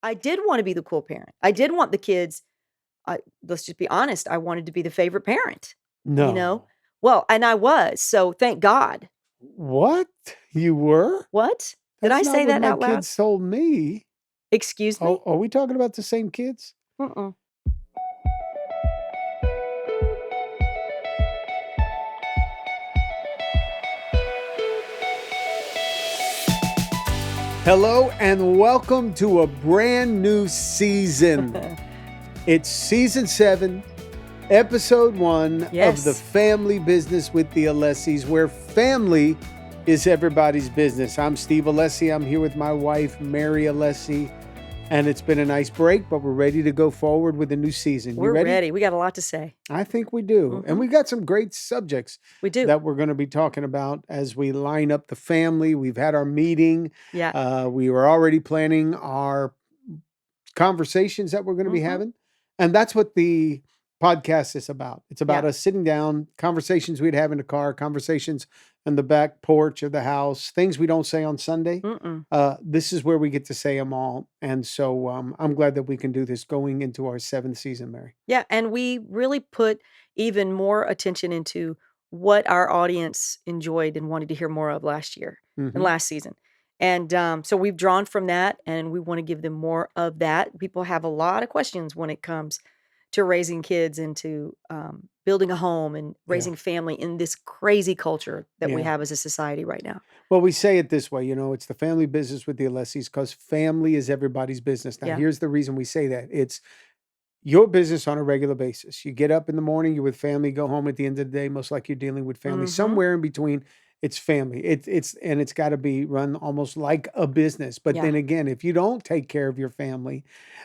I did want to be the cool parent. I did want the kids. Let's just be honest. I wanted to be the favorite parent, you know? No. Well, and I was. So thank God. What? You were? What? Did That's I not say what that my out loud? kids told me. Excuse Oh, me? are we talking about the same kids? Mm-mm. Hello and welcome to a brand new season. It's season 7, episode 1 of The Yes. Family Business with the Alessis, where family is everybody's business. I'm Steve Alessi. I'm here with my wife, Mary Alessi, and it's been a nice break, but we're ready to go forward with a new season. You We're ready? ready. We got a lot to say. I think we do. And Mhm. we got some great subjects We do. that we're going to be talking about as we line up the family. We've had our meeting. Yeah. We were already planning our conversations that we're going to be Mhm. having. And that's what the podcast is about. It's about Yeah. us sitting down, conversations we'd have in the car, conversations on the back porch of the house, things we don't say on Sunday. Mm-mm. This is where we get to say them all. And so I'm glad that we can do this going into our 7th season, Mary. Yeah, and we really put even more attention into what our audience enjoyed and wanted to hear more of last year and Hmm. last season. And so we've drawn from that and we want to give them more of that. People have a lot of questions when it comes to raising kids and to building a home and Yeah. raising family in this crazy culture that we Yeah. have as a society right now. Well, we say it this way, it's the family business with the Alessis because family is everybody's business. Now, Yeah. here's the reason we say that. It's your business on a regular basis. You get up in the morning, you're with family, go home at the end of the day, most like you're dealing with family. Mm-hmm. Somewhere in between, it's family. It's got to be run almost like a business. But then Yeah. again, if you don't take care of your family,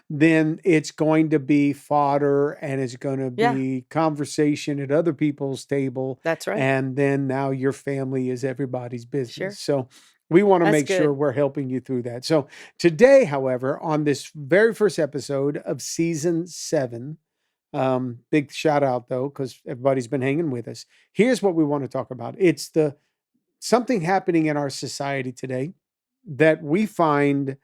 then it's going to be fodder and it's going to Yeah. be conversation at other people's table. That's right. And then now your family is everybody's business. Sure. So we want to That's make sure good. we're helping you through that. So today, however, on this very first episode of season 7, big shout out though, because everybody's been hanging with us. Here's what we want to talk about. It's the something happening in our society today that we find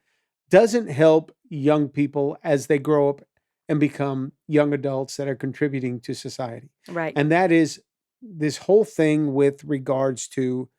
doesn't help young people as they grow up and become young adults that are contributing to society. Right. And that is this whole thing with regards to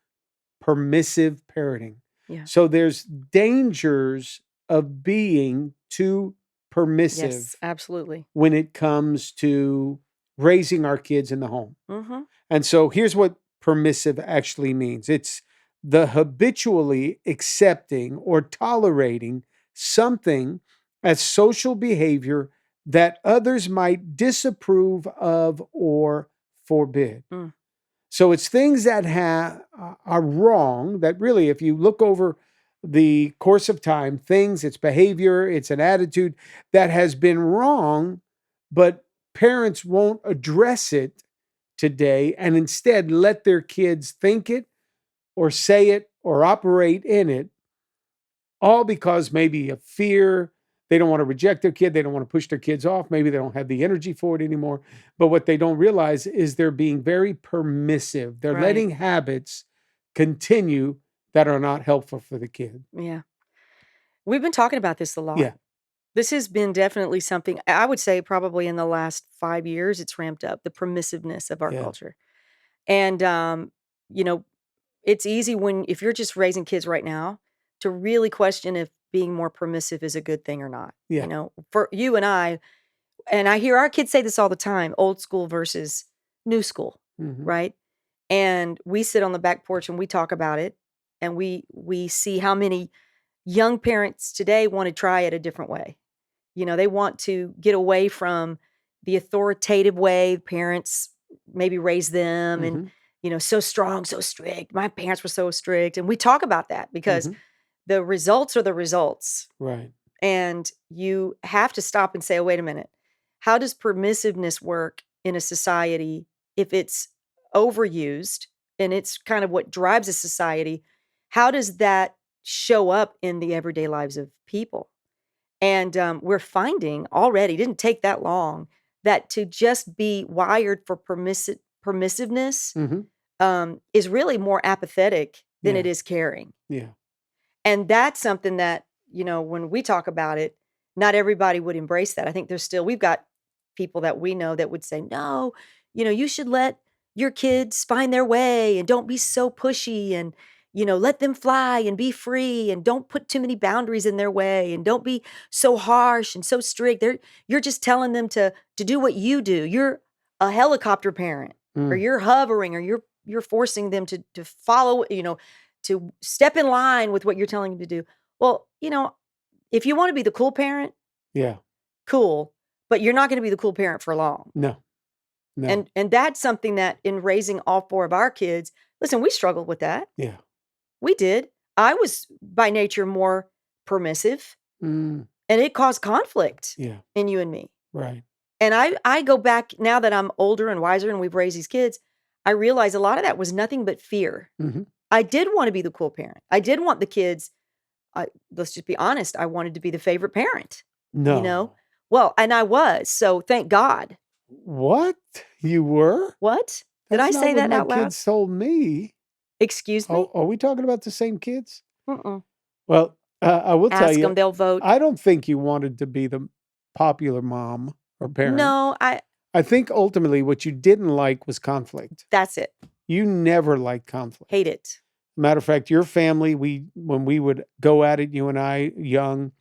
permissive parenting. Yeah. So there's dangers of being too permissive Yes, absolutely. when it comes to raising our kids in the home. Mm-hmm. And so here's what permissive actually means. It's the habitually accepting or tolerating something as social behavior that others might disapprove of or forbid. Mm. So it's things that are wrong that really, if you look over the course of time, it's behavior, it's an attitude that has been wrong, but parents won't address it today and instead let their kids think it or say it or operate in it, all because maybe of fear. They don't want to reject their kid. They don't want to push their kids off. Maybe they don't have the energy for it anymore. But what they don't realize is they're being very permissive. They're Right. letting habits continue that are not helpful for the kid. Yeah. We've been talking about this a lot. Yeah. This has been definitely something I would say probably in the last 5 years, it's ramped up, the permissiveness of our Yeah. culture. And, you know, it's easy if you're just raising kids right now to really question if being more permissive is a good thing or not. Yeah. You know, for you and I hear our kids say this all the time, old school versus new school, Mhm. right? And we sit on the back porch and we talk about it and we see how many young parents today want to try it a different way. You know, they want to get away from the authoritative way parents maybe raised them and, Mhm. so strong, so strict. My parents were so strict. And we talk about that because Mhm. the results are the results. Right. And you have to stop and say, oh, wait a minute. How does permissiveness work in a society if it's overused and it's kind of what drives a society? How does that show up in the everyday lives of people? And we're finding already, it didn't take that long, that to just be wired for permissiveness Mhm. is really more apathetic than it Yeah. is caring. Yeah. And that's something that, when we talk about it, not everybody would embrace that. I think we've got people that we know that would say, no, you should let your kids find their way and don't be so pushy and, let them fly and be free and don't put too many boundaries in their way and don't be so harsh and so strict. You're just telling them to do what you do. You're a helicopter parent or Mm, you're hovering or you're forcing them to follow, to step in line with what you're telling them to do. Well, if you want to be the cool parent, yeah. cool, but you're not going to be the cool parent for long. No. No. And that's something that in raising all 4 of our kids, listen, we struggled with that. Yeah. We did. I was by nature more permissive, Mm, and it caused conflict yeah. in you and me. Right. And I go back now that I'm older and wiser and we've raised these kids, I realize a lot of that was nothing but fear. Hmm. I did want to be the cool parent. I did want the kids, let's just be honest, I wanted to be the favorite parent, you know? No. Well, and I was, so thank God. What? You were? What? Did That's I not say what that my out loud? kids told me. Excuse Oh, me? are we talking about the same kids? Mm-mm. Well, I will tell Ask them, you, they'll vote. I don't think you wanted to be the popular mom or parent. No, I think ultimately what you didn't like was conflict. that's it. You never liked conflict. Hate it. Matter of fact, your family, when we would go at it, you and I, young,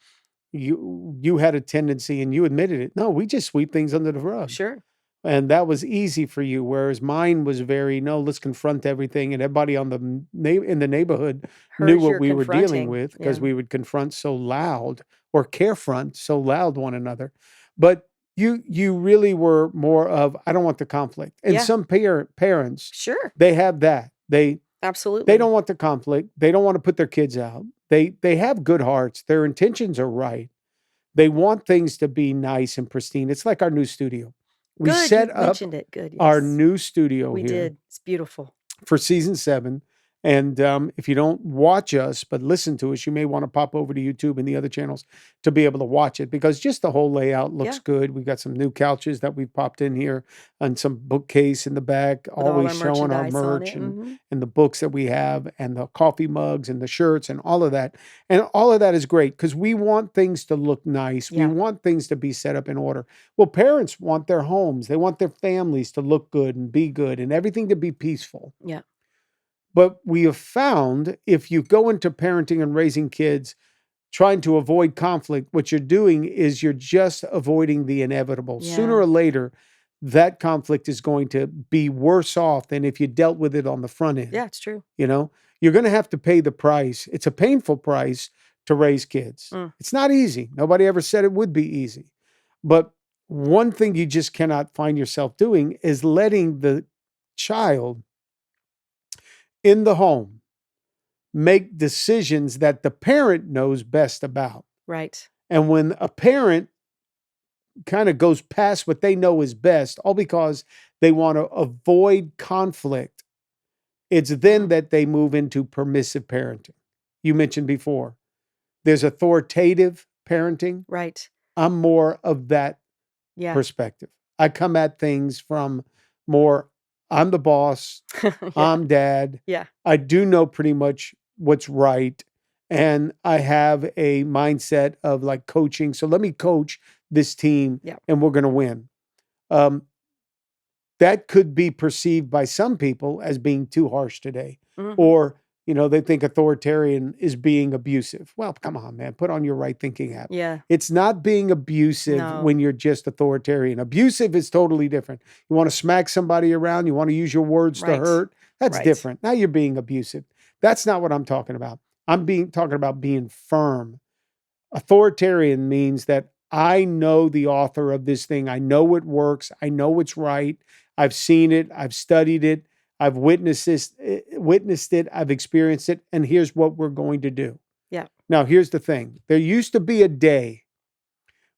you had a tendency, and you admitted it. No, we just sweep things under the rug. Sure. And that was easy for you, whereas mine was very, no, let's confront everything. And everybody on in the neighborhood knew Heard what you're we were dealing confronting. with Yeah. because we would confront so loud or carefront so loud one another. But you really were more of, I don't want the conflict. And Yeah. some parents, Sure. they have that. They Absolutely. don't want the conflict. They don't want to put their kids out. They have good hearts. Their intentions are right. They want things to be nice and pristine. It's like our new studio. We Good. You set up mentioned it. Good. our Yes. new studio We here did. It's beautiful. for season 7. And if you don't watch us, but listen to us, you may want to pop over to YouTube and the other channels to be able to watch it because just the whole layout looks Yeah. good. We've got some new couches that we've popped in here and some bookcase in the back, With all always our showing our merchandise on merch it. Mm-hmm. and the books that we have and the coffee mugs and the shirts and all of that. And all of that is great because we want things to look nice. We Yeah. want things to be set up in order. Well, parents want their homes, they want their families to look good and be good and everything to be peaceful. Yeah. But we have found if you go into parenting and raising kids trying to avoid conflict, what you're doing is you're just avoiding the inevitable. Sooner Yeah. or later, that conflict is going to be worse off than if you dealt with it on the front end. Yeah, it's true. You're going to have to pay the price. It's a painful price to raise kids. Mm. It's not easy. Nobody ever said it would be easy. But one thing you just cannot find yourself doing is letting the child in the home make decisions that the parent knows best about. Right. And when a parent kind of goes past what they know is best, all because they want to avoid conflict, it's then that they move into permissive parenting. You mentioned before, there's authoritative parenting. Right. I'm more of that Yeah. perspective. I come at things from more, I'm the boss, Yeah. I'm dad. Yeah. I do know pretty much what's right. And I have a mindset of like coaching. So let me coach this team Yeah. and we're going to win. That could be perceived by some people as being too harsh today. Mm-hmm. Or, they think authoritarian is being abusive. Well, come on, man, put on your right thinking hat. Yeah. It's not being abusive No. when you're just authoritarian. Abusive is totally different. You want to smack somebody around, you want to use your words to Right. hurt. That's Right. different. Now you're being abusive. That's not what I'm talking about. I'm talking about being firm. Authoritarian means that I know the author of this thing. I know it works. I know what's right. I've seen it. I've studied it. I've witnessed it. I've experienced it. And here's what we're going to do. Yeah. Now, here's the thing. There used to be a day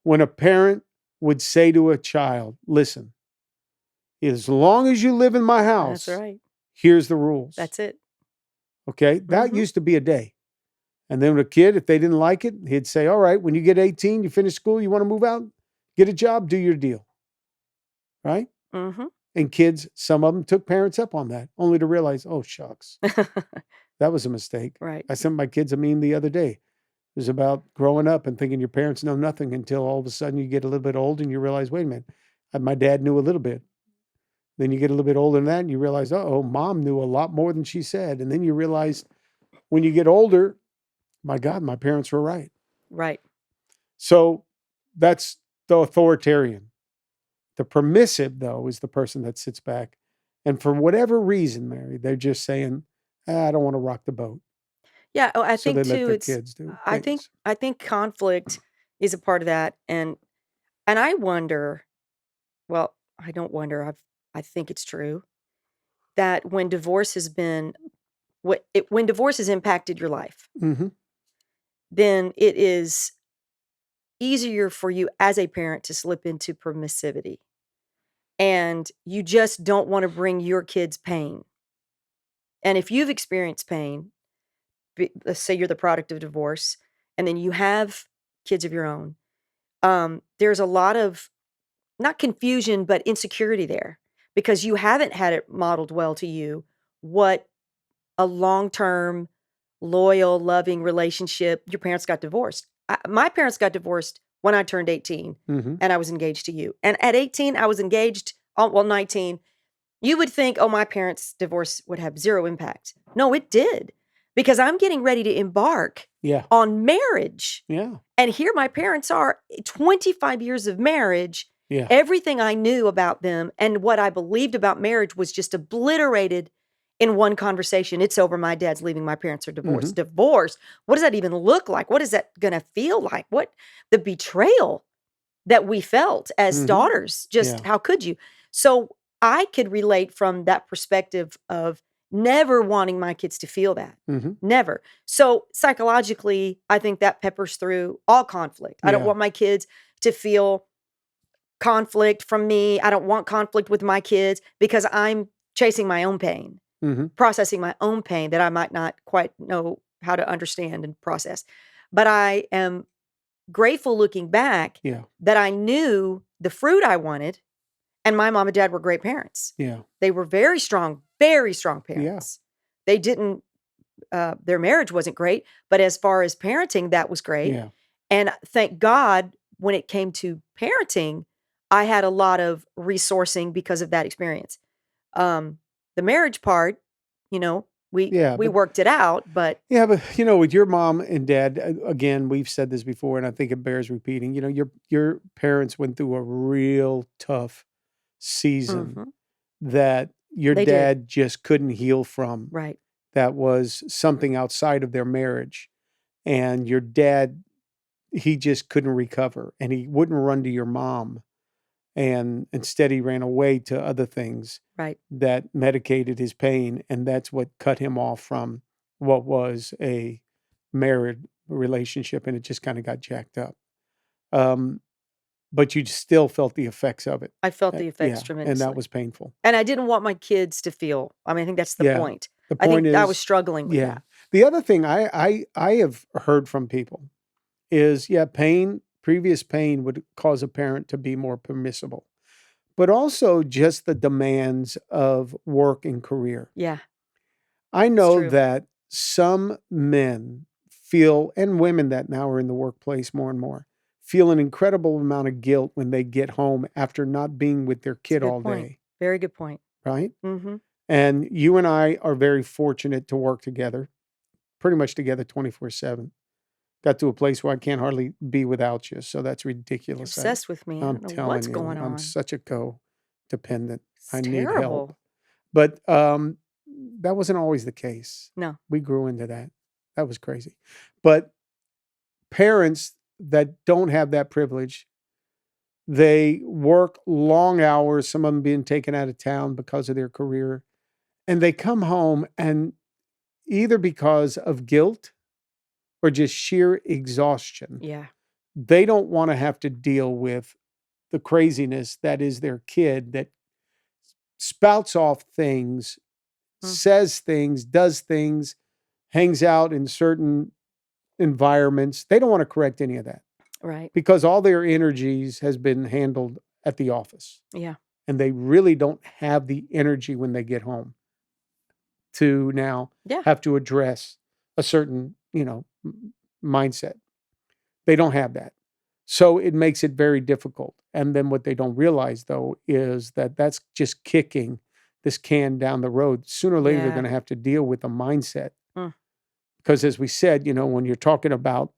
when a parent would say to a child, listen, as long as you live in my house, That's right. here's the rules. That's it. Okay? That Mhm. used to be a day. And then a kid, if they didn't like it, he'd say, all right, when you get 18, you finish school, you want to move out, get a job, do your deal. Right? Mm-hmm. And kids, some of them took parents up on that, only to realize, oh, shucks, that was a mistake. Right. I sent my kids a meme the other day. It was about growing up and thinking your parents know nothing until all of a sudden you get a little bit old and you realize, wait a minute, my dad knew a little bit. Then you get a little bit older than that and you realize, oh, mom knew a lot more than she said. And then you realize when you get older, my God, my parents were right. Right. So that's the authoritarian. The permissive, though, is the person that sits back. And for whatever reason, Mary, they're just saying, I don't want to rock the boat. Yeah, oh, I So think they let too, their it's kids do I think things. I think conflict is a part of that, and I wonder, well, I don't wonder, I think it's true that when divorce has been when divorce has impacted your life, Mm-hmm. then it is easier for you as a parent to slip into permissivity, and you just don't wanna bring your kids pain. And if you've experienced pain, let's say you're the product of divorce, and then you have kids of your own, there's a lot of not confusion, but insecurity there because you haven't had it modeled well to you what a long-term, loyal, loving relationship. Your parents got divorced. My parents got divorced when I turned 18 Mm-hmm. and I was engaged to you. And at 18, I was engaged, well, 19. You would think, oh, my parents' divorce would have zero impact. No, it did because I'm getting ready to embark Yeah. on marriage. Yeah. And here my parents are, 25 years of marriage. Yeah. Everything I knew about them and what I believed about marriage was just obliterated in one conversation. It's over. My dad's leaving. My parents are Mm-hmm. divorced. Divorce. What does that even look like? What is that going to feel like? What the betrayal that we felt as Mm-hmm. daughters? Just Yeah. how could you? So I could relate from that perspective of never wanting my kids to feel that. Mm-hmm. Never. So psychologically, I think that peppers through all conflict. I don't Yeah. want my kids to feel conflict from me. I don't want conflict with my kids because I'm chasing my own pain, Mm-hmm. processing my own pain that I might not quite know how to understand and process. But I am grateful looking back Yeah. that I knew the fruit I wanted, and my mom and dad were great parents. Yeah. They were very strong Yeah. parents. They didn't, their marriage wasn't great, but as far as parenting, that was great. Yeah. And thank God when it came to parenting, I had a lot of resourcing because of that experience. The marriage part, you know, Yeah. we worked it out, but But with your mom and dad, again, we've said this before, and I think it bears repeating. Your parents went through a real tough season mhm, that your they did. dad just couldn't heal from. Right. That was something outside of their marriage, and your dad, he just couldn't recover, and he wouldn't run to your mom, and instead he ran away to other things Right. that medicated his pain, and that's what cut him off from what was a married relationship, and it just kind of got jacked up. Um, but you still felt the effects of it. I felt the effects Yeah, and that tremendously. was painful. And I didn't want my kids to feel, I mean, I think that's the Yeah. point. The I point think I was is, struggling with yeah. that. The other thing I have heard from people is, yeah, previous pain would cause a parent to be more permissible, but also just the demands of work and career. Yeah, I it's know true. that some men feel, and women that now are in the workplace more and more, feel an incredible amount of guilt when they get home after not being with their It's a kid good all point. day, Very good point. right? Mhm. And you and I are very fortunate to work together, pretty much together 24/7. Got to a place where I can't hardly be without you. So that's You're ridiculous. obsessed with me. I I'm don't know what's telling you, going I'm on. such a codependent. It's I need help. terrible. But that wasn't always the case. No. We grew into that. That was crazy. But parents that don't have that privilege, they work long hours, some of them being taken out of town because of their career, and they come home and either because of guilt or just sheer exhaustion, Yeah. they don't want to have to deal with the craziness that is their kid that spouts off things, Mm, says things, does things, hangs out in certain environments. They don't want to correct any of that right. because all their energies has been handled at the office, Yeah. and they really don't have the energy when they get home to now Yeah. have to address a certain, mindset. They don't have that. So it makes it very difficult. And then what they don't realize, though, is that that's just kicking this can down the road. Sooner or later, they're Yeah. going to have to deal with a mindset. Mm. Because as we said, when you're talking about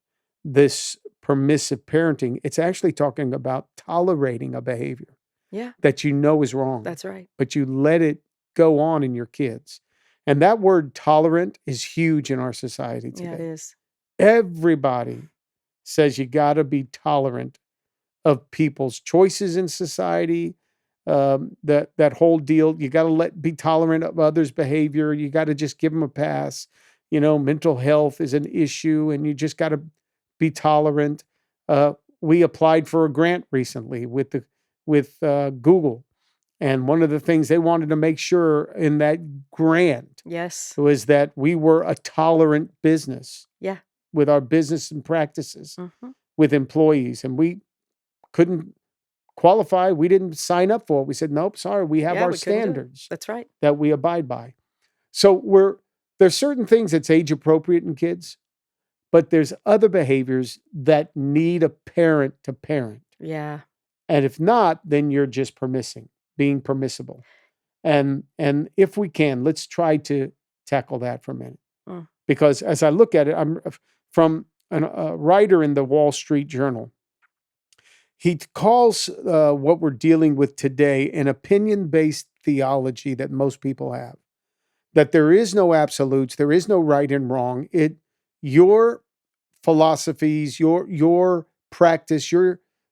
this permissive parenting, it's actually talking about tolerating a behavior Yeah, that is wrong, that's right. but you let it go on in your kids. And that word tolerant is huge in our society Yeah, it today. is. Everybody says you got to be tolerant of people's choices in society. That whole deal, you got to be tolerant of others' behavior. You got to just give them a pass. Mental health is an issue, and you just got to be tolerant. We applied for a grant recently with Google, and one of the things they wanted to make sure in that grant Yes. was that we were a tolerant business Yeah. with our business and practices Mhm. with employees, and we couldn't qualify. We didn't sign up for it. We said, nope, sorry, we have Yeah, our we couldn't do it. standards That's right. that we abide by. So there's certain things that's age appropriate in kids, but there's other behaviors that need a parent to parent. Yeah. And if not, then you're just being permissible. And if we can, let's try to tackle that for a minute. Mm. Because as I look at it, I'm from a writer in the Wall Street Journal. He calls what we're dealing with today an opinion-based theology that most people have. That there is no absolutes, there is no right and wrong. Your philosophies, your practice,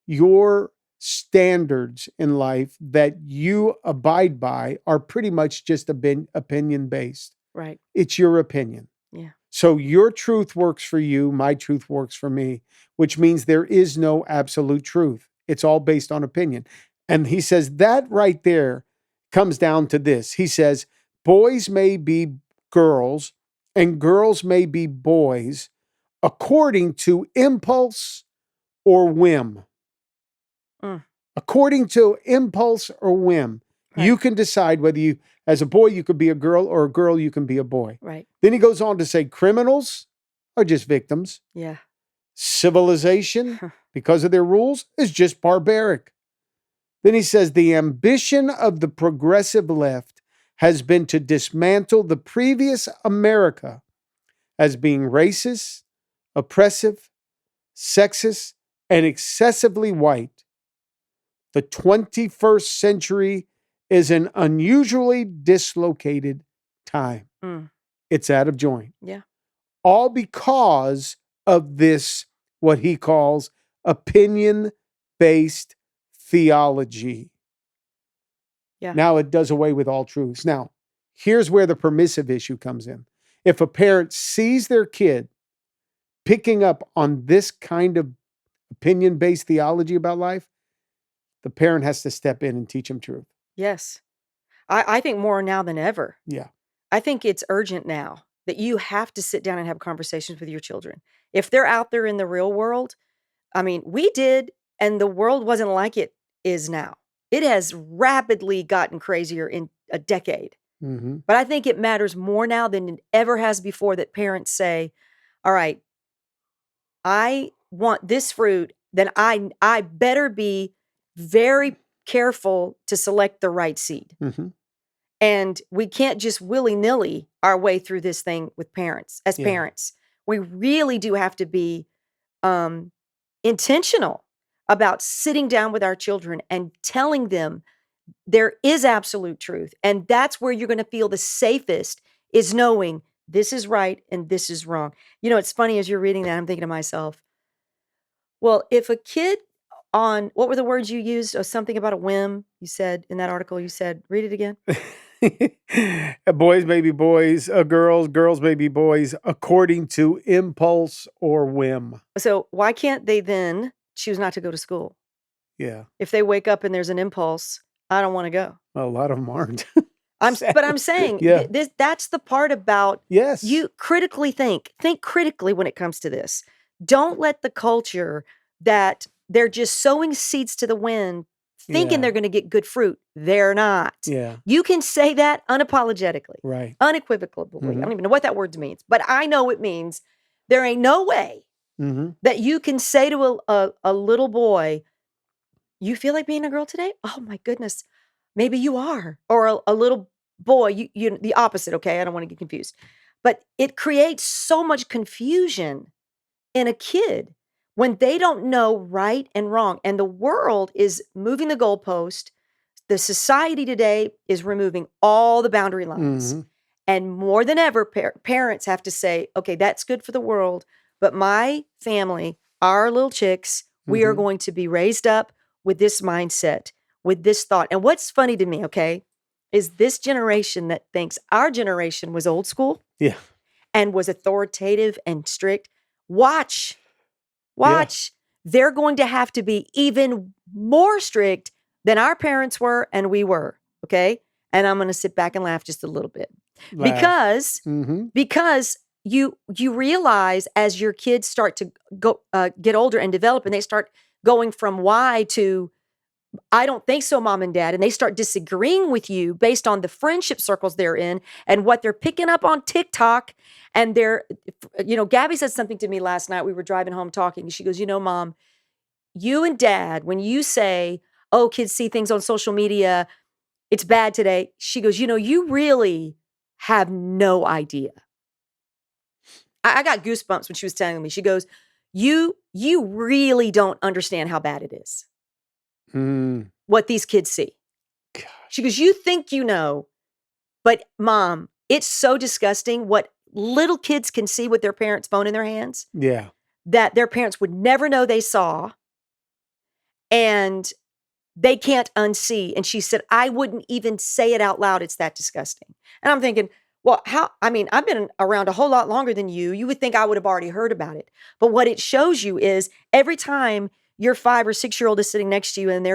your standards in life that you abide by are pretty much just opinion-based. Right. It's your opinion. Yeah. So your truth works for you, my truth works for me, which means there is no absolute truth. It's all based on opinion. And he says that right there comes down to this. He says, boys may be girls and girls may be boys according to impulse or whim. Mm. According to impulse or whim. Right. You can decide whether as a boy, you could be a girl, or a girl, you can be a boy. Right. Then he goes on to say criminals are just victims. Yeah. Civilization, because of their rules, is just barbaric. Then he says the ambition of the progressive left has been to dismantle the previous America as being racist, oppressive, sexist, and excessively white. The 21st century is an unusually dislocated time. Mm. It's out of joint. Yeah. All because of this, what he calls opinion-based theology. Yeah. Now it does away with all truths. Now, here's where the permissive issue comes in. If a parent sees their kid picking up on this kind of opinion-based theology about life, the parent has to step in and teach them truth. Yes. I think more now than ever. Yeah. I think it's urgent now that you have to sit down and have conversations with your children. If they're out there in the real world, I mean, we did, and the world wasn't like it is now. It has rapidly gotten crazier in a decade. Mm-hmm. But I think it matters more now than it ever has before that parents say, all right, I want this fruit, then I better be very careful to select the right seed. Mm-hmm. And we can't just willy-nilly our way through this thing with parents. As Yeah. parents, we really do have to be intentional about sitting down with our children and telling them there is absolute truth. And that's where you're going to feel the safest, is knowing this is right and this is wrong. It's funny, as you're reading that, I'm thinking to myself, well, if a kid what were the words you used? Oh, something about a whim. You said in that article, read it again. Boys may be boys, girls may be boys, according to impulse or whim. So why can't they then choose not to go to school? Yeah. If they wake up and there's an impulse, I don't want to go. A lot of them aren't. But I'm saying, Yeah. That's the part about Yes. you critically think critically when it comes to this. Don't let the culture that they're just sowing seeds to the wind, thinking Yeah. they're going to get good fruit. They're not. Yeah. You can say that unapologetically, Right. unequivocally. Mhm. I don't even know what that word means, but I know it means there ain't no way Mhm. That you can say to a little boy, "You feel like being a girl today? Oh my goodness, maybe you are." Or a little boy, you the opposite, okay? I don't wanna get confused. But it creates so much confusion in a kid when they don't know right and wrong, and the world is moving the goalpost. The society today is removing all the boundary lines. Mhm. And more than ever, parents have to say, okay, that's good for the world, but my family, our little chicks, we are Mhm. going to be raised up with this mindset, with this thought. And what's funny to me, okay, is this generation that thinks our generation was old school Yeah. and was authoritative and strict. Watch, Yeah. watch. They're going to have to be even more strict than our parents were and we were, okay? And I'm going to sit back and laugh just a little bit. Laugh. Because Mhm. because you realize as your kids start to go get older and develop and they start going from why to I don't think so, mom and dad. And they start disagreeing with you based on the friendship circles they're in and what they're picking up on TikTok. And Gabby said something to me last night. We were driving home talking. And she goes, mom, you and dad, when you say, oh, kids see things on social media, it's bad today. She goes, you really have no idea. I got goosebumps when she was telling me. She goes, you really don't understand how bad it is, Mm. what these kids see. She goes, you think you know, but mom, it's so disgusting what little kids can see with their parents' phone in their hands Yeah. that their parents would never know they saw and they can't unsee. And she said, I wouldn't even say it out loud. It's that disgusting. And I'm thinking, well, I've been around a whole lot longer than you. You would think I would have already heard about it. But what it shows you is every time your 5 or 6-year-old is sitting next to you and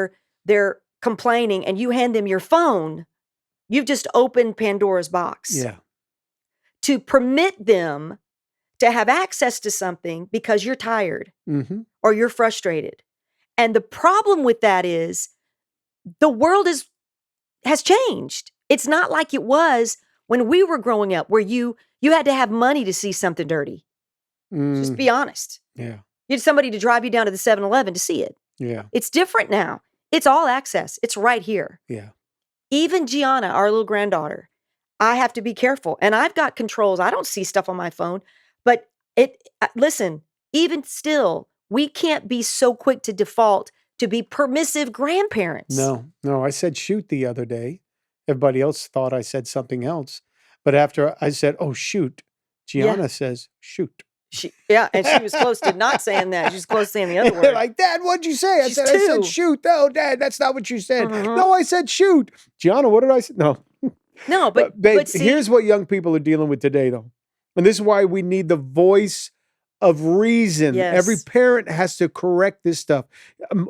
they're complaining and you hand them your phone, you've just opened Pandora's box Yeah. to permit them to have access to something because you're tired Mhm. or you're frustrated. And the problem with that is the world has changed. It's not like it was when we were growing up where you had to have money to see something dirty. Just Mm. be honest. Yeah. You had somebody to drive you down to the 7-Eleven to see it. Yeah. It's different now. It's all access. It's right here. Yeah. Even Gianna, our little granddaughter, I have to be careful. And I've got controls. I don't see stuff on my phone. But listen, even still, we can't be so quick to default to be permissive grandparents. No. No, I said shoot the other day. Everybody else thought I said something else. But after I said, "Oh, shoot," Yeah. Gianna says, "Shoot." And she was close to not saying that. She was close to saying the other They're word. like, "Dad, what'd you say?" I She's said, "I said 2. shoot." "No, Dad, that's not what you said." Mhm. "No, I said shoot." "Gianna, what did I say?" No. No, Babe, but see, here's what young people are dealing with today, though. And this is why we need the voice of reason. Every yes, parent has to correct this stuff.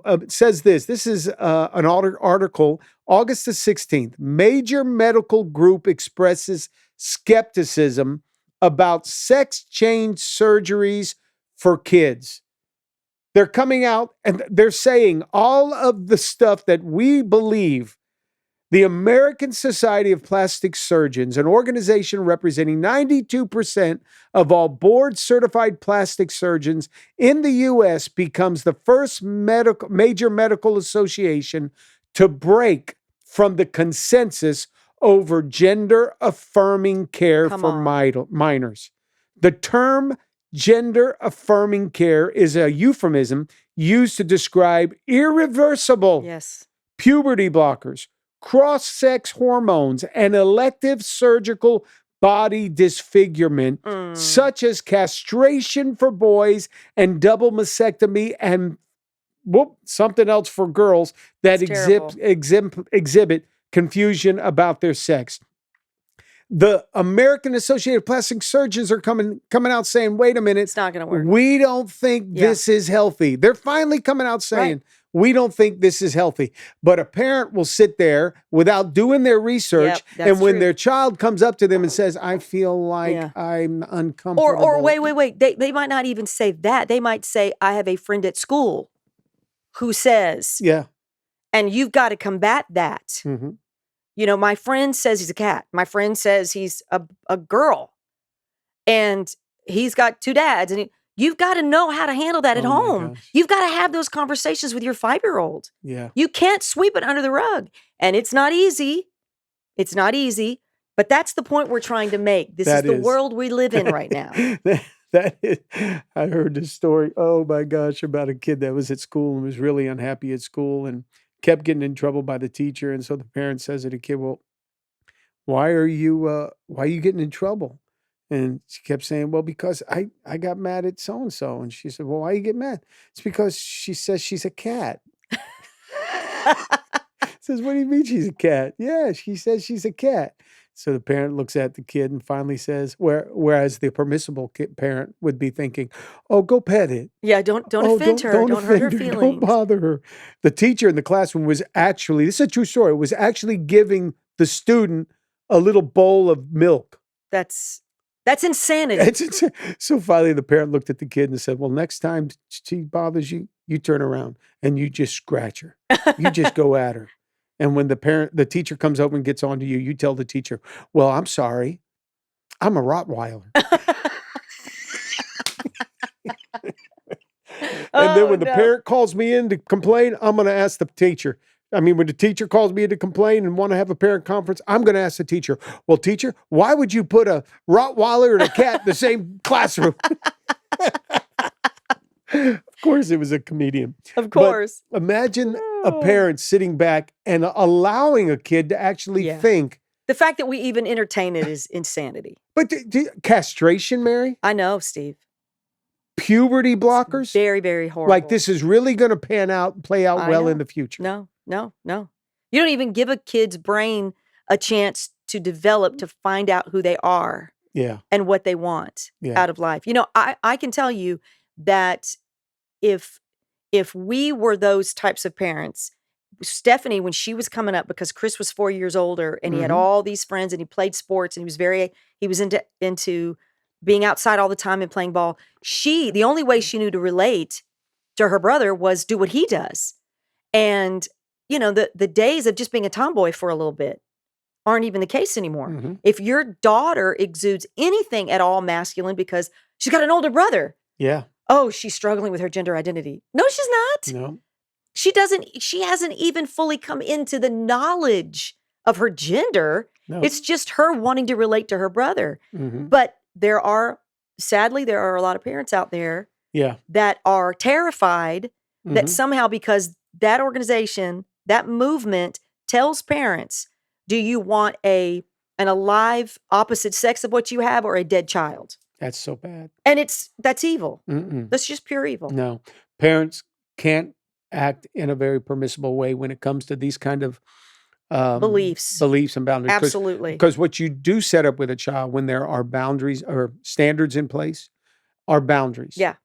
It says this. This is an article, August the 16th. Major medical group expresses skepticism about sex change surgeries for kids. They're coming out and they're saying all of the stuff that we believe. The American Society of Plastic Surgeons, an organization representing 92% of all board certified plastic surgeons in the U.S., becomes the first major medical association to break from the consensus over gender affirming care come for on. minors. The term gender affirming care is a euphemism used to describe irreversible Yes. puberty blockers, cross sex hormones, and elective surgical body disfigurement, Mm, such as castration for boys and double mastectomy and something else for girls that it's terrible. exhibit confusion about their sex. The American Associated of Plastic Surgeons are coming out saying, wait a minute, It's not going to work. we don't think Yeah. this is healthy. They're finally coming out saying, Right. we don't think this is healthy. But a parent will sit there without doing their research. Yep, that's And when true. their child comes up to them and says, I feel like Yeah. I'm Or uncomfortable. wait. They might not even say that. They might say, I have a friend at school who says, Yeah. and you've got to combat that. Mm-hmm. My friend says he's a cat. My friend says he's a girl. And he's got 2 dads. And You've got to know how to handle that at Oh my home. gosh. You've got to have those conversations with your 5-year-old. Yeah. You can't sweep it under the rug. And it's not easy. It's not easy. But that's the point we're trying to make. This is That the is. world we live in right now. That is. I heard this story, oh my gosh, about a kid that was at school and was really unhappy at school and kept getting in trouble by the teacher. And so the parent says to the kid, well, why are you getting in trouble? And she kept saying, well, because I got mad at so and so. And she said, well, why you get mad? It's because she says she's a cat. Says, what do you mean she's a cat? Yeah, she says she's a cat. So the parent looks at the kid and finally says, whereas the permissible parent would be thinking, oh, go pet it. Yeah, don't Oh, offend her. Don't hurt her offend feelings. Don't bother her. The teacher in the classroom was actually, this is a true story, was actually giving the student a little bowl of milk. That's insanity. So finally the parent looked at the kid and said, well, next time she bothers you, you turn around and you just scratch her. You just go at her. And when the teacher comes over and gets onto you, you tell the teacher, well, I'm sorry. I'm a Rottweiler. And then when the parent calls me in to complain, I'm going to ask the teacher. I mean, when the teacher calls me in to complain and want to have a parent conference, I'm going to ask the teacher, well, teacher, why would you put a Rottweiler and a cat in the same classroom? Of course, it was a comedian. Of course. But imagine a parent sitting back and allowing a kid to actually think. The fact that we even entertain it is insanity. But castration, Mary? I know, Steve. Puberty blockers? Very, very horrible. Like this is really going to play out well in the future. No. You don't even give a kid's brain a chance to develop, to find out who they are. Yeah. And what they want out of life. You know, I can tell you that if we were those types of parents, Stephanie, when she was coming up, because Chris was 4 years older and he had all these friends and he played sports and he was into being outside all the time and playing ball. The only way she knew to relate to her brother was do what he does. And, you know, the days of just being a tomboy for a little bit aren't even the case anymore. If your daughter exudes anything at all masculine because she's got an older brother. Yeah. Oh, she's struggling with her gender identity. No, she's not. No. She hasn't even fully come into the knowledge of her gender. No. It's just her wanting to relate to her brother. But sadly, there are a lot of parents out there that are terrified that somehow, because that organization, that movement tells parents, do you want an alive opposite sex of what you have or a dead child? That's so bad. And that's evil. That's just pure evil. No, parents can't act in a very permissible way when it comes to these kind of beliefs and boundaries. Absolutely. Because what you do set up with a child when there are boundaries or standards in place are boundaries. Yeah.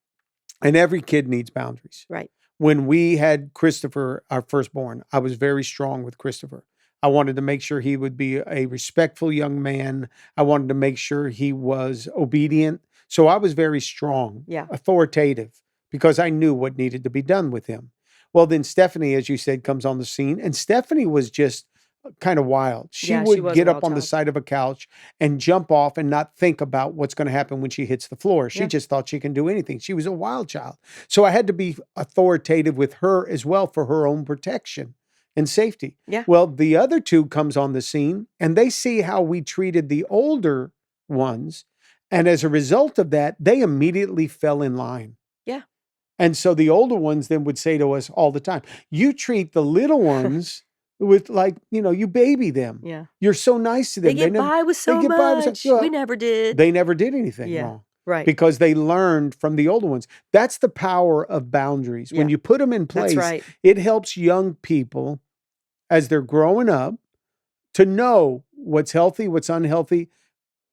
And every kid needs boundaries. Right. When we had Christopher, our firstborn, I was very strong with Christopher. I wanted to make sure he would be a respectful young man. I wanted to make sure he was obedient. So I was very strong, authoritative, because I knew what needed to be done with him. Well, then Stephanie, as you said, comes on the scene. And Stephanie was just kind of wild. She would get up on the side of a couch and jump off and not think about what's going to happen when she hits the floor. She just thought she can do anything. She was a wild child. So I had to be authoritative with her as well for her own protection and safety. Yeah. Well, the other two comes on the scene and they see how we treated the older ones. And as a result of that, they immediately fell in line. Yeah. And so the older ones then would say to us all the time, you treat the little ones with you baby them. Yeah. You're so nice to them. They get by with so much. We never did. They never did anything wrong. Right. Because they learned from the older ones. That's the power of boundaries. When you put them in place, it helps young people as they're growing up to know what's healthy, what's unhealthy,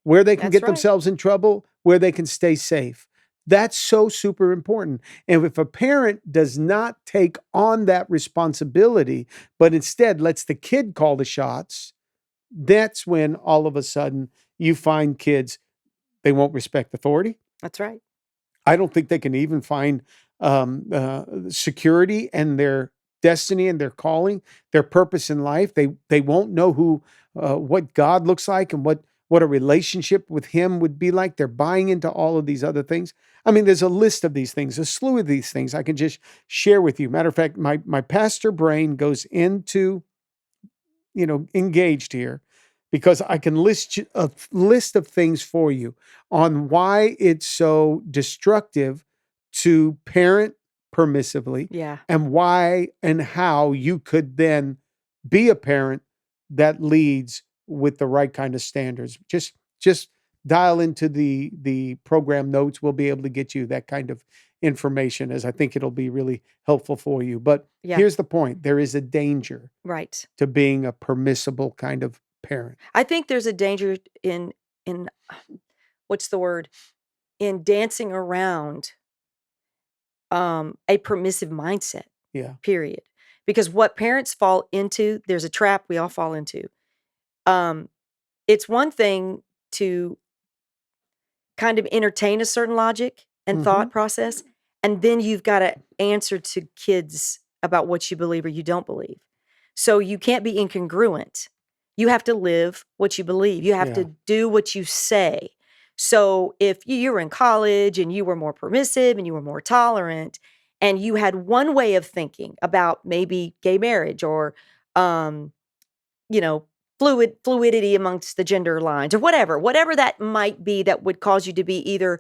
where they can get themselves in trouble, where they can stay safe. That's so super important. And if a parent does not take on that responsibility, but instead lets the kid call the shots, that's when all of a sudden you find kids, they won't respect authority. That's right. I don't think they can even find security and their destiny and their calling, their purpose in life. They won't know what God looks like and what what a relationship with him would be like. They're buying into all of these other things. I mean, there's a list of these things, a slew of these things I can just share with you. Matter of fact, my pastor brain goes into, engaged here because I can list a list of things for you on why it's so destructive to parent permissively Yeah. and why and how you could then be a parent that leads with the right kind of standards. Just dial into the program notes. We'll be able to get you that kind of information, as I think it'll be really helpful for you. But Yeah. here's the point. There is a danger Right. to being a permissible kind of parent. I think there's a danger in what's the word? In dancing around a permissive mindset, Yeah. period. Because what parents fall into, there's a trap we all fall into. It's one thing to kind of entertain a certain logic and thought process, and then you've got to answer to kids about what you believe or you don't believe. So you can't be incongruent. You have to live what you believe. You have Yeah. to do what you say. So if you were in college and you were more permissive and you were more tolerant and you had one way of thinking about maybe gay marriage or fluidity amongst the gender lines or whatever that might be that would cause you to be either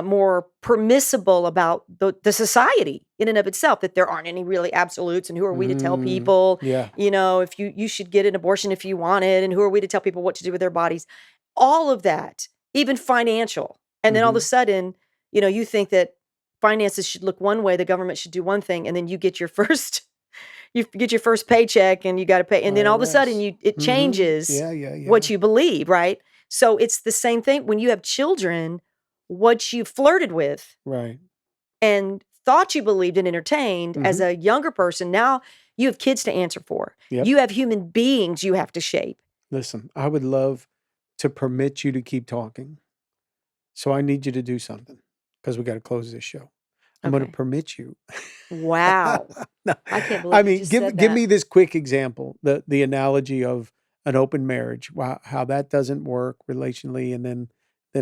more permissible about the society in and of itself, that there aren't any really absolutes, and who are we to tell people, Yeah. if you should get an abortion if you want it, and who are we to tell people what to do with their bodies? All of that, even financial. And then all of a sudden, you think that finances should look one way, the government should do one thing, and then you get your first paycheck and you got to pay, and then all of a sudden it changes what you believe, right? So it's the same thing when you have children. What you flirted with Right. and thought you believed and entertained as a younger person, now you have kids to answer for. Yep. You have human beings you have to shape. Listen, I would love to permit you to keep talking. So I need you to do something because we got to close this show. I'm going to Okay. permit you. Wow. No, I can't believe you just said give that. me this quick example, the analogy of an open marriage, how that doesn't work relationally, and then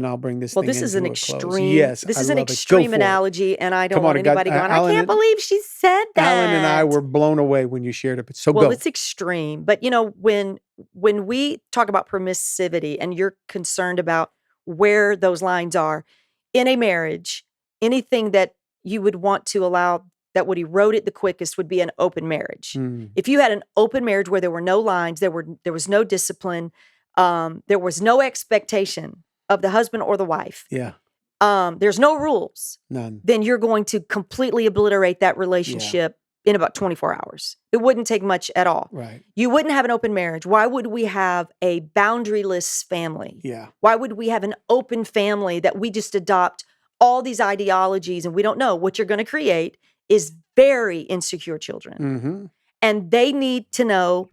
I'll bring this Well, thing this is an into a close. extreme. Yes, This I is an love it. Go extreme for it. analogy, and I don't Come want on, it got anybody going, I Alan can't believe she said that. Alan and I were blown away when you shared it. So Well, go. it's extreme. But when we talk about permissivity and you're concerned about where those lines are in a marriage, anything that you would want to allow that would erode it the quickest would be an open marriage. If you had an open marriage where there were no lines, there was no discipline, there was no expectation of the husband or the wife. Yeah. There's no rules. None. Then you're going to completely obliterate that relationship in about 24 hours. It wouldn't take much at all. Right. You wouldn't have an open marriage. Why would we have a boundaryless family? Yeah. Why would we have an open family that we just adopt all these ideologies and we don't know? What you're going to create is very insecure children. And they need to know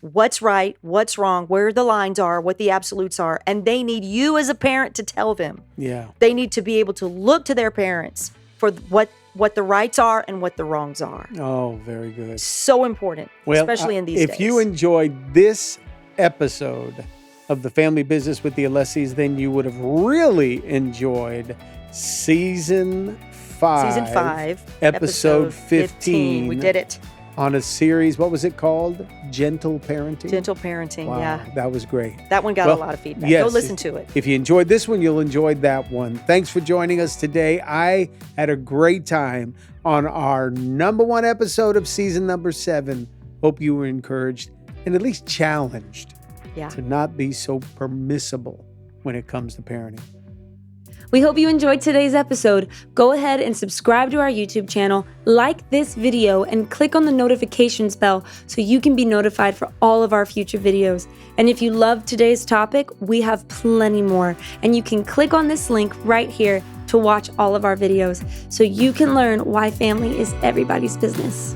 what's right, what's wrong, where the lines are, what the absolutes are. And they need you as a parent to tell them. Yeah. They need to be able to look to their parents for what the rights are and what the wrongs are. Oh, very good. So important, especially in these days. If you enjoyed this episode of The Family Business with the Alessis, then you would have really enjoyed Season 5, Episode 15. We did it. On a series, what was it called? Gentle Parenting? Gentle Parenting, Wow, yeah. that was great. That one got a lot of feedback. Yes, Go listen to it. If you enjoyed this one, you'll enjoy that one. Thanks for joining us today. I had a great time on our #1 episode of season number 7. Hope you were encouraged and at least challenged to not be so permissible when it comes to parenting. We hope you enjoyed today's episode. Go ahead and subscribe to our YouTube channel, like this video, and click on the notifications bell so you can be notified for all of our future videos. And if you loved today's topic, we have plenty more. And you can click on this link right here to watch all of our videos so you can learn why family is everybody's business.